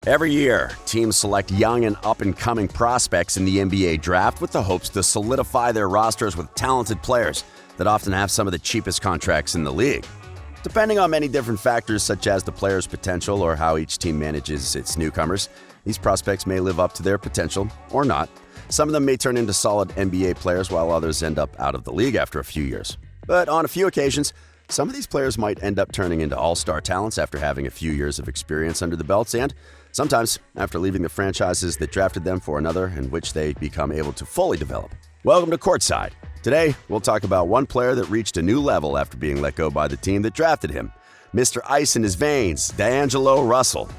Every year, teams select young and up-and-coming prospects in the NBA draft with the hopes to solidify their rosters with talented players that often have some of the cheapest contracts in the league. Depending on many different factors such as the player's potential or how each team manages its newcomers, these prospects may live up to their potential or not. Some of them may turn into solid NBA players while others end up out of the league after a few years. But on a few occasions, some of these players might end up turning into all-star talents after having a few years of experience under the belts and sometimes after leaving the franchises that drafted them for another in which they become able to fully develop. Welcome to Courtside. Today, we'll talk about one player that reached a new level after being let go by the team that drafted him. Mr. Ice in his veins, D'Angelo Russell.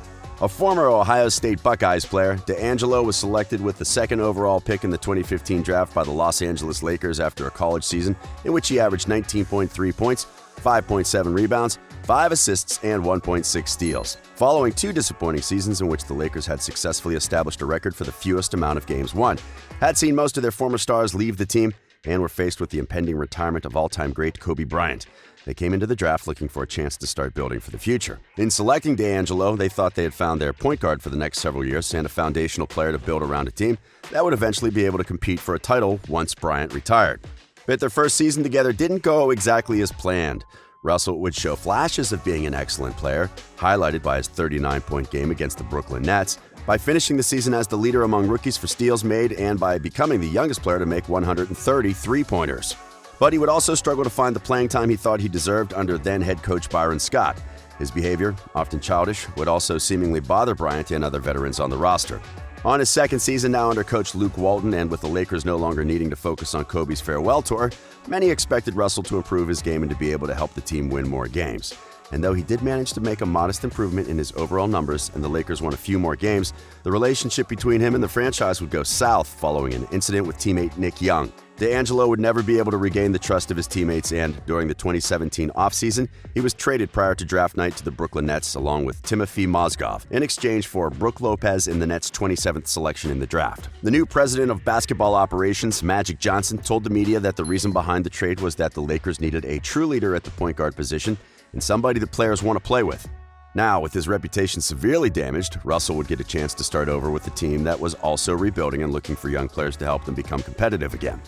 A former Ohio State Buckeyes player, D'Angelo was selected with the second overall pick in the 2015 draft by the Los Angeles Lakers after a college season in which he averaged 19.3 points, 5.7 rebounds, 5 assists, and 1.6 steals, following 2 disappointing seasons in which the Lakers had successfully established a record for the fewest amount of games won, had seen most of their former stars leave the team, and were faced with the impending retirement of all-time great Kobe Bryant. They came into the draft looking for a chance to start building for the future. In selecting D'Angelo, they thought they had found their point guard for the next several years and a foundational player to build around a team that would eventually be able to compete for a title once Bryant retired. But their first season together didn't go exactly as planned. Russell would show flashes of being an excellent player, highlighted by his 39-point game against the Brooklyn Nets, by finishing the season as the leader among rookies for steals made, and by becoming the youngest player to make 130 three-pointers. But he would also struggle to find the playing time he thought he deserved under then-head coach Byron Scott. His behavior, often childish, would also seemingly bother Bryant and other veterans on the roster. On his second season now under coach Luke Walton, and with the Lakers no longer needing to focus on Kobe's farewell tour, many expected Russell to improve his game and to be able to help the team win more games. And though he did manage to make a modest improvement in his overall numbers and the Lakers won a few more games, the relationship between him and the franchise would go south following an incident with teammate Nick Young. D'Angelo would never be able to regain the trust of his teammates, and during the 2017 offseason, he was traded prior to draft night to the Brooklyn Nets along with Timofey Mozgov in exchange for Brook Lopez in the Nets' 27th selection in the draft. The new president of basketball operations, Magic Johnson, told the media that the reason behind the trade was that the Lakers needed a true leader at the point guard position and somebody the players want to play with. Now, with his reputation severely damaged, Russell would get a chance to start over with a team that was also rebuilding and looking for young players to help them become competitive again.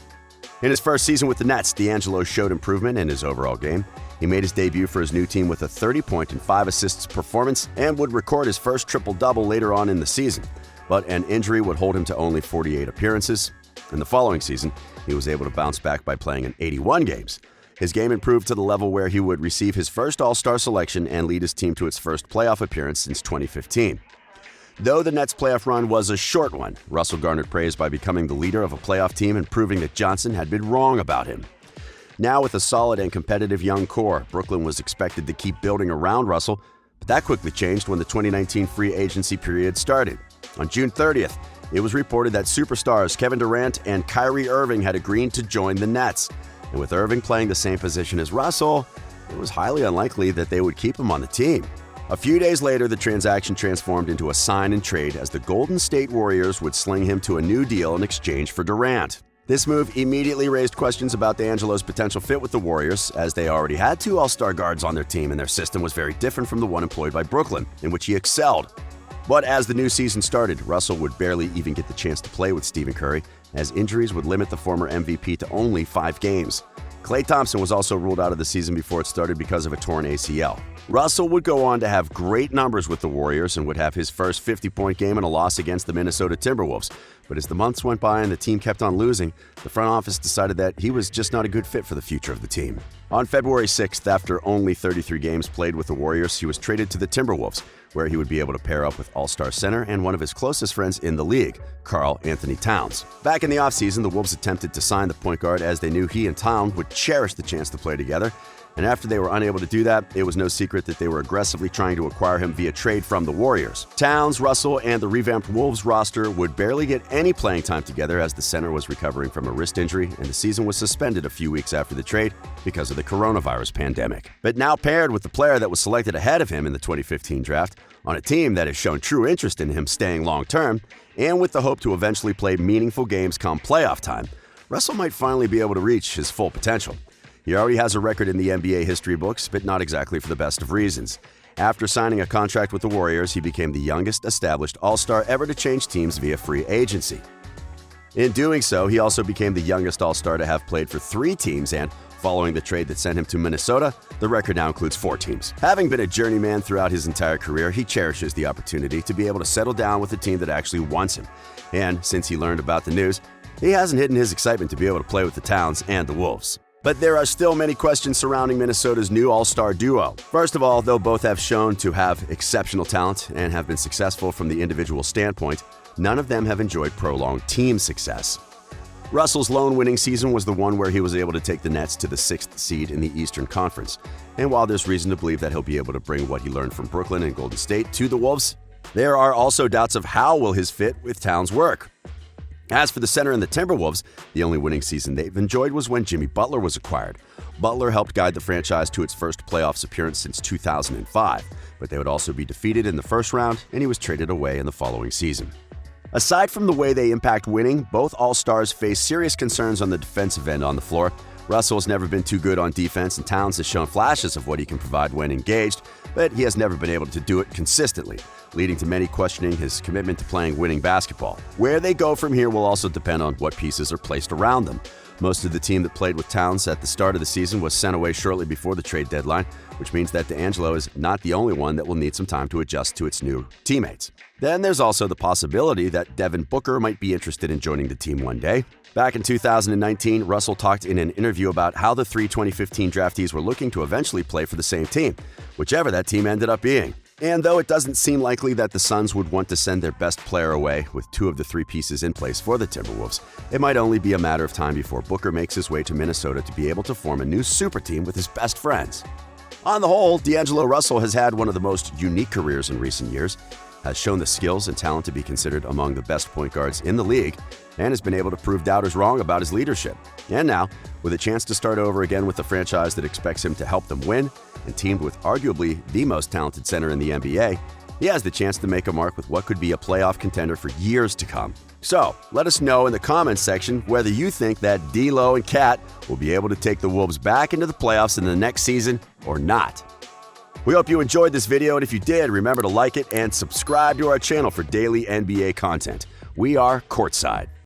In his first season with the Nets, D'Angelo showed improvement in his overall game. He made his debut for his new team with a 30-point and 5 assists performance and would record his first triple-double later on in the season. But an injury would hold him to only 48 appearances. In the following season, he was able to bounce back by playing in 81 games. His game improved to the level where he would receive his first All-Star selection and lead his team to its first playoff appearance since 2015. Though the Nets' playoff run was a short one, Russell garnered praise by becoming the leader of a playoff team and proving that Johnson had been wrong about him. Now with a solid and competitive young core, Brooklyn was expected to keep building around Russell, but that quickly changed when the 2019 free agency period started. On June 30th, it was reported that superstars Kevin Durant and Kyrie Irving had agreed to join the Nets. And with Irving playing the same position as Russell, it was highly unlikely that they would keep him on the team. A few days later, the transaction transformed into a sign and trade as the Golden State Warriors would sling him to a new deal in exchange for Durant. This move immediately raised questions about D'Angelo's potential fit with the Warriors, as they already had 2 all-star guards on their team and their system was very different from the one employed by Brooklyn, in which he excelled. But as the new season started, Russell would barely even get the chance to play with Stephen Curry, as injuries would limit the former MVP to only 5 games. Klay Thompson was also ruled out of the season before it started because of a torn ACL. Russell would go on to have great numbers with the Warriors and would have his first 50-point game in a loss against the Minnesota Timberwolves. But as the months went by and the team kept on losing, the front office decided that he was just not a good fit for the future of the team. On February 6th, after only 33 games played with the Warriors, he was traded to the Timberwolves, where he would be able to pair up with all-star center and one of his closest friends in the league, Karl Anthony Towns. Back in the offseason, the Wolves attempted to sign the point guard as they knew he and Towns would cherish the chance to play together. And after they were unable to do that, it was no secret that they were aggressively trying to acquire him via trade from the Warriors. Towns, Russell, and the revamped Wolves roster would barely get any playing time together as the center was recovering from a wrist injury and the season was suspended a few weeks after the trade because of the coronavirus pandemic. But now paired with the player that was selected ahead of him in the 2015 draft, on a team that has shown true interest in him staying long-term, and with the hope to eventually play meaningful games come playoff time, Russell might finally be able to reach his full potential. He already has a record in the NBA history books, but not exactly for the best of reasons. After signing a contract with the Warriors, he became the youngest established All-Star ever to change teams via free agency. In doing so, he also became the youngest All-Star to have played for 3 teams, and following the trade that sent him to Minnesota, the record now includes 4 teams. Having been a journeyman throughout his entire career, he cherishes the opportunity to be able to settle down with a team that actually wants him. And since he learned about the news, he hasn't hidden his excitement to be able to play with the Towns and the Wolves. But there are still many questions surrounding Minnesota's new All-Star duo. First of all, though both have shown to have exceptional talent and have been successful from the individual standpoint, none of them have enjoyed prolonged team success. Russel's lone winning season was the one where he was able to take the Nets to the 6th seed in the Eastern Conference. And while there's reason to believe that he'll be able to bring what he learned from Brooklyn and Golden State to the Wolves, there are also doubts of how will his fit with Towns work. As for the center and the Timberwolves, the only winning season they've enjoyed was when Jimmy Butler was acquired. Butler helped guide the franchise to its first playoffs appearance since 2005, but they would also be defeated in the first round, and he was traded away in the following season. Aside from the way they impact winning, both All-Stars face serious concerns on the defensive end on the floor. Russell has never been too good on defense, and Towns has shown flashes of what he can provide when engaged, but he has never been able to do it consistently, leading to many questioning his commitment to playing winning basketball. Where they go from here will also depend on what pieces are placed around them. Most of the team that played with Towns at the start of the season was sent away shortly before the trade deadline, which means that D'Angelo is not the only one that will need some time to adjust to its new teammates. Then there's also the possibility that Devin Booker might be interested in joining the team one day. Back in 2019, Russell talked in an interview about how the 3 2015 draftees were looking to eventually play for the same team, whichever that team ended up being. And though it doesn't seem likely that the Suns would want to send their best player away with 2 of the 3 pieces in place for the Timberwolves, it might only be a matter of time before Booker makes his way to Minnesota to be able to form a new super team with his best friends. On the whole, D'Angelo Russell has had one of the most unique careers in recent years, has shown the skills and talent to be considered among the best point guards in the league, and has been able to prove doubters wrong about his leadership. And now, with a chance to start over again with a franchise that expects him to help them win, and teamed with arguably the most talented center in the NBA, he has the chance to make a mark with what could be a playoff contender for years to come. So, let us know in the comments section whether you think that D'Lo and Cat will be able to take the Wolves back into the playoffs in the next season or not. We hope you enjoyed this video, and if you did, remember to like it and subscribe to our channel for daily NBA content. We are Courtside.